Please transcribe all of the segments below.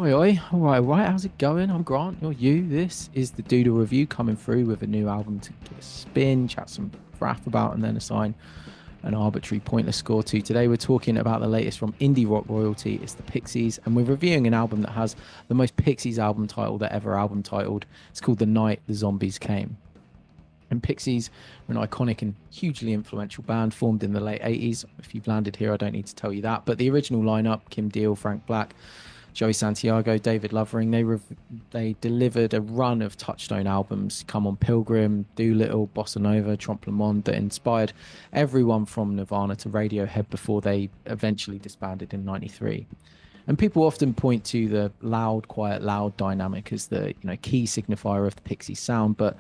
Oi, oi. All right, right. How's it going? I'm Grant. You're you. This is the Doodle Review coming through with a new album to give a spin, chat some faff about, and then assign an arbitrary pointless score to. Today, we're talking about the latest from indie rock royalty. It's the Pixies, and we're reviewing an album that has the most Pixies album title that ever album titled. It's called The Night the Zombies Came. And Pixies were an iconic and hugely influential band formed in the late 80s. If you've landed here, I don't need to tell you that. But the original lineup, Kim Deal, Frank Black, Joey Santiago, David Lovering, they delivered a run of touchstone albums, Come on Pilgrim, Doolittle, Bossa Nova, Trompe Le Monde, that inspired everyone from Nirvana to Radiohead before they eventually disbanded in 93. And people often point to the loud, quiet, loud dynamic as the key signifier of the Pixies sound, but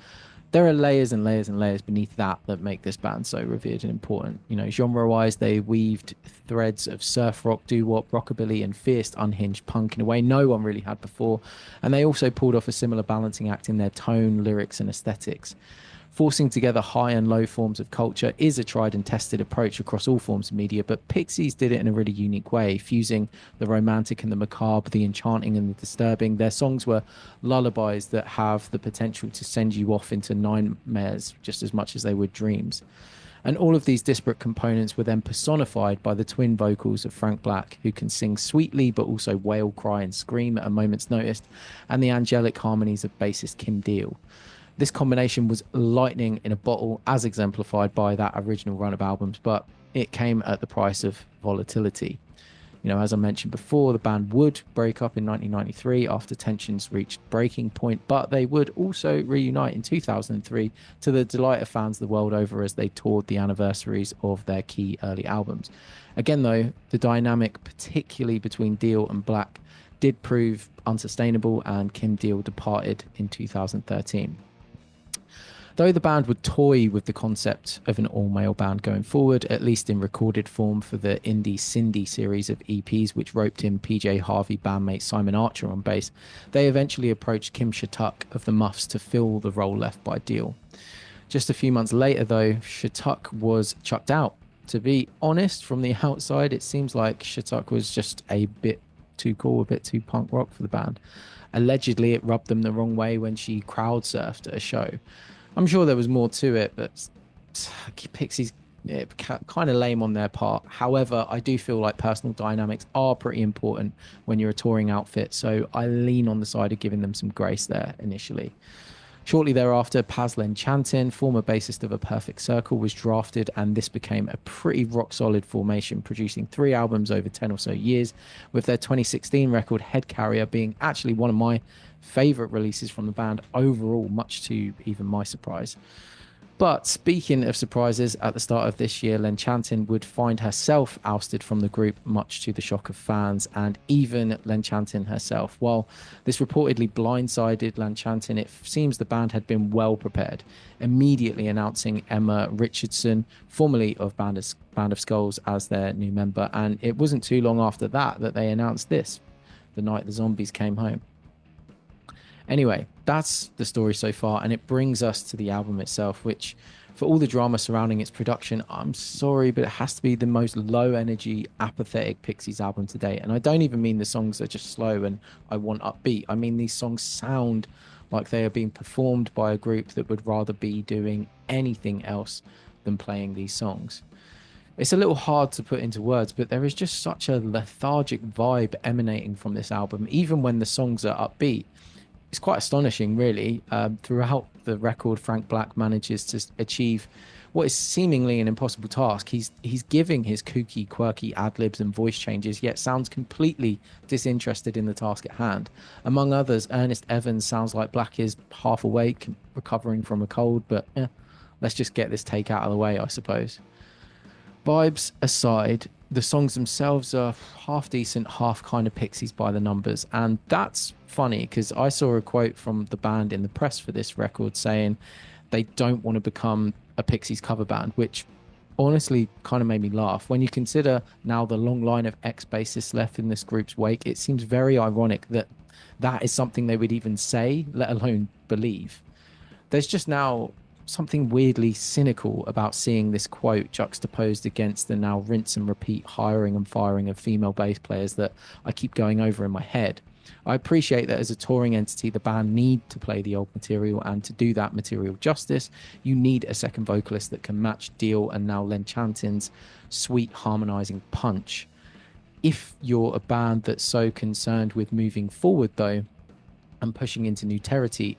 there are layers and layers and layers beneath that make this band so revered and important. Genre-wise, they weaved threads of surf rock, doo-wop, rockabilly, and fierce, unhinged punk in a way no one really had before. And they also pulled off a similar balancing act in their tone, lyrics, and aesthetics. Forcing together high and low forms of culture is a tried and tested approach across all forms of media, but Pixies did it in a really unique way, fusing the romantic and the macabre, the enchanting and the disturbing. Their songs were lullabies that have the potential to send you off into nightmares just as much as they were dreams. And all of these disparate components were then personified by the twin vocals of Frank Black, who can sing sweetly but also wail, cry, and scream at a moment's notice, and the angelic harmonies of bassist Kim Deal. This combination was lightning in a bottle, as exemplified by that original run of albums, but it came at the price of volatility. As I mentioned before, the band would break up in 1993 after tensions reached breaking point, but they would also reunite in 2003 to the delight of fans the world over as they toured the anniversaries of their key early albums. Again, though, the dynamic, particularly between Deal and Black, did prove unsustainable, and Kim Deal departed in 2013. Though the band would toy with the concept of an all-male band going forward, at least in recorded form for the Indie Cindy series of EPs, which roped in PJ Harvey bandmate Simon Archer on bass, they eventually approached Kim Shattuck of the Muffs to fill the role left by Deal. Just a few months later, though, Shattuck was chucked out. To be honest, from the outside, it seems like Shattuck was just a bit too cool, a bit too punk rock for the band. Allegedly, it rubbed them the wrong way when she crowd surfed at a show. I'm sure there was more to it, but Pixies, kind of lame on their part. However, I do feel like personal dynamics are pretty important when you're a touring outfit, so I lean on the side of giving them some grace there initially. Shortly thereafter, Paz Lenchantin, former bassist of A Perfect Circle, was drafted, and this became a pretty rock-solid formation, producing 3 albums over 10 or so years, with their 2016 record, Head Carrier, being actually one of my favorite releases from the band overall, much to even my surprise. But speaking of surprises, at the start of this year, Lenchantin would find herself ousted from the group, much to the shock of fans and even Lenchantin herself. While this reportedly blindsided Lenchantin, it seems the band had been well prepared, immediately announcing Emma Richardson, formerly of Band of Skulls, as their new member. And it wasn't too long after that they announced this, The Night the Zombies Came Home. Anyway, that's the story so far, and it brings us to the album itself, which, for all the drama surrounding its production, I'm sorry, but it has to be the most low-energy, apathetic Pixies album to date. And I don't even mean the songs are just slow and I want upbeat. I mean these songs sound like they are being performed by a group that would rather be doing anything else than playing these songs. It's a little hard to put into words, but there is just such a lethargic vibe emanating from this album, even when the songs are upbeat. It's quite astonishing, really. Throughout the record, Frank Black manages to achieve what is seemingly an impossible task. He's giving his kooky, quirky ad-libs and voice changes, yet sounds completely disinterested in the task at hand. Among others, Ernest Evans sounds like Black is half awake, recovering from a cold, but let's just get this take out of the way, I suppose. Vibes aside, the songs themselves are half decent, half kind of Pixies by the numbers. And that's funny because I saw a quote from the band in the press for this record saying they don't want to become a Pixies cover band, which honestly kind of made me laugh. When you consider now the long line of ex-bassists left in this group's wake, it seems very ironic that that is something they would even say, let alone believe. There's just now something weirdly cynical about seeing this quote juxtaposed against the now rinse and repeat hiring and firing of female bass players that I keep going over in my head. I appreciate that as a touring entity, the band need to play the old material, and to do that material justice, you need a second vocalist that can match Dio and now Len Chantin's sweet harmonizing punch. If you're a band that's so concerned with moving forward, though, and pushing into new territory,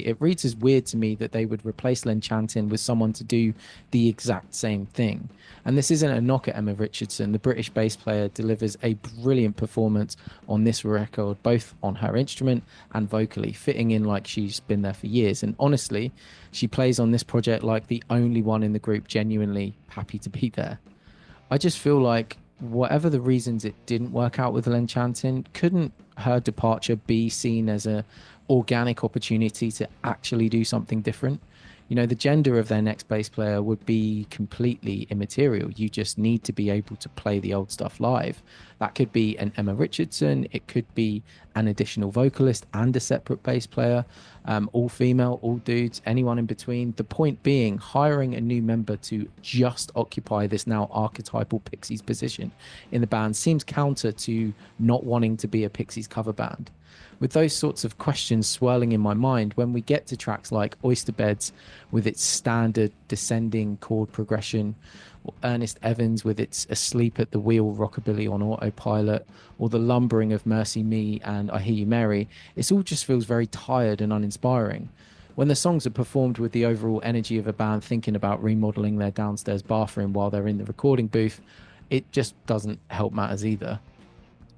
it reads as weird to me that they would replace Len Chantin with someone to do the exact same thing. And this isn't a knock at Emma Richardson. The British bass player delivers a brilliant performance on this record, both on her instrument and vocally, fitting in like she's been there for years. And honestly, she plays on this project like the only one in the group genuinely happy to be there. I just feel like whatever the reasons it didn't work out with Len Chantin, couldn't her departure be seen as a organic opportunity to actually do something different? You know, the gender of their next bass player would be completely immaterial. You just need to be able to play the old stuff live. That could be an Emma Richardson, it could be an additional vocalist and a separate bass player, all female, all dudes, anyone in between. The point being, hiring a new member to just occupy this now archetypal Pixies position in the band seems counter to not wanting to be a Pixies cover band. With those sorts of questions swirling in my mind, when we get to tracks like Oyster Beds with its standard descending chord progression, or Ernest Evans with its Asleep at the Wheel rockabilly on autopilot, or the lumbering of Mercy Me and I Hear You Mary, it all just feels very tired and uninspiring. When the songs are performed with the overall energy of a band thinking about remodeling their downstairs bathroom while they're in the recording booth, it just doesn't help matters either.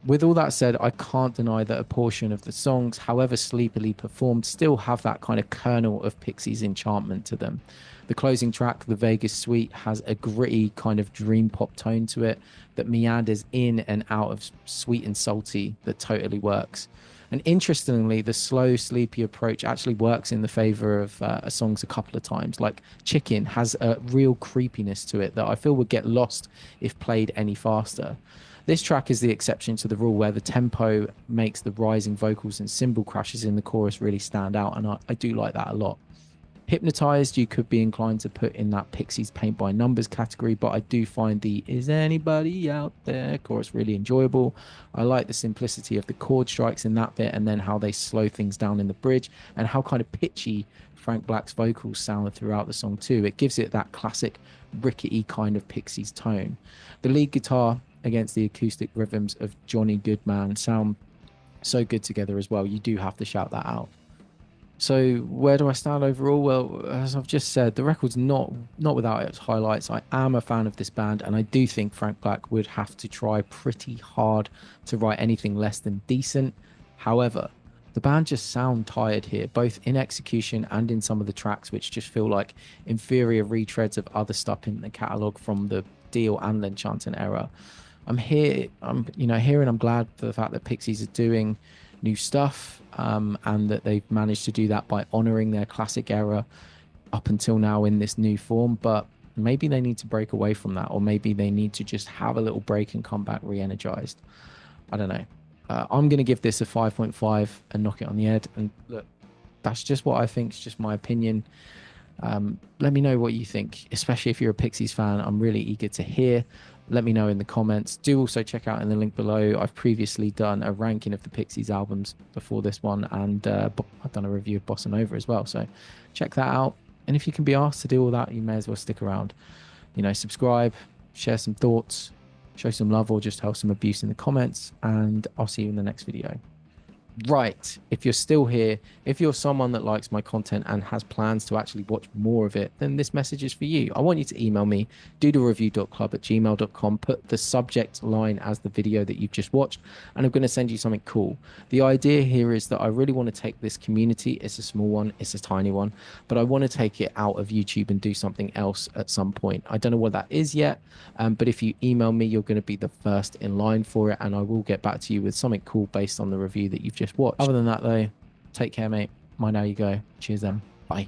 With all that said, I can't deny that a portion of the songs, however sleepily performed, still have that kind of kernel of Pixies enchantment to them. The closing track, The Vegas Suite, has a gritty kind of dream pop tone to it that meanders in and out of sweet and salty that totally works. And interestingly, the slow, sleepy approach actually works in the favor of songs a couple of times. Like Chicken has a real creepiness to it that I feel would get lost if played any faster. This track is the exception to the rule, where the tempo makes the rising vocals and cymbal crashes in the chorus really stand out, and I do like that a lot. Hypnotized, you could be inclined to put in that Pixies paint by numbers category, but I do find the Is Anybody Out There chorus really enjoyable. I like the simplicity of the chord strikes in that bit, and then how they slow things down in the bridge, and how kind of pitchy Frank Black's vocals sound throughout the song too. It gives it that classic rickety kind of Pixies tone. The lead guitar against the acoustic rhythms of Johnny Goodman sound so good together as well. You do have to shout that out. So where do I stand overall? Well, as I've just said, the record's not without its highlights. I am a fan of this band, and I do think Frank Black would have to try pretty hard to write anything less than decent. However, the band just sound tired here, both in execution and in some of the tracks, which just feel like inferior retreads of other stuff in the catalogue from the Dio and Len Chantin era. I'm here, I'm glad for the fact that Pixies are doing new stuff, and that they've managed to do that by honoring their classic era up until now in this new form. But maybe they need to break away from that, or maybe they need to just have a little break and come back re-energized. I don't know. I'm going to give this a 5.5 and knock it on the head. And look, that's just what I think. It's just my opinion. Let me know what you think, especially if you're a Pixies fan. I'm really eager to hear. Let me know in the comments. Do also check out in the link below. I've previously done a ranking of the Pixies albums before this one, and I've done a review of Bossa Nova as well. So check that out. And if you can be asked to do all that, you may as well stick around. Subscribe, share some thoughts, show some love, or just have some abuse in the comments. And I'll see you in the next video. Right, if you're still here, if you're someone that likes my content and has plans to actually watch more of it, then this message is for you. I want you to email me, doodlereview.club@gmail.com, put the subject line as the video that you've just watched, and I'm going to send you something cool. The idea here is that I really want to take this community, it's a small one, it's a tiny one, but I want to take it out of YouTube and do something else at some point. I don't know what that is yet, but if you email me, you're going to be the first in line for it, and I will get back to you with something cool based on the review that you've just watched. Other than that, though, take care, mate. Mind how you go. Cheers, then. Bye.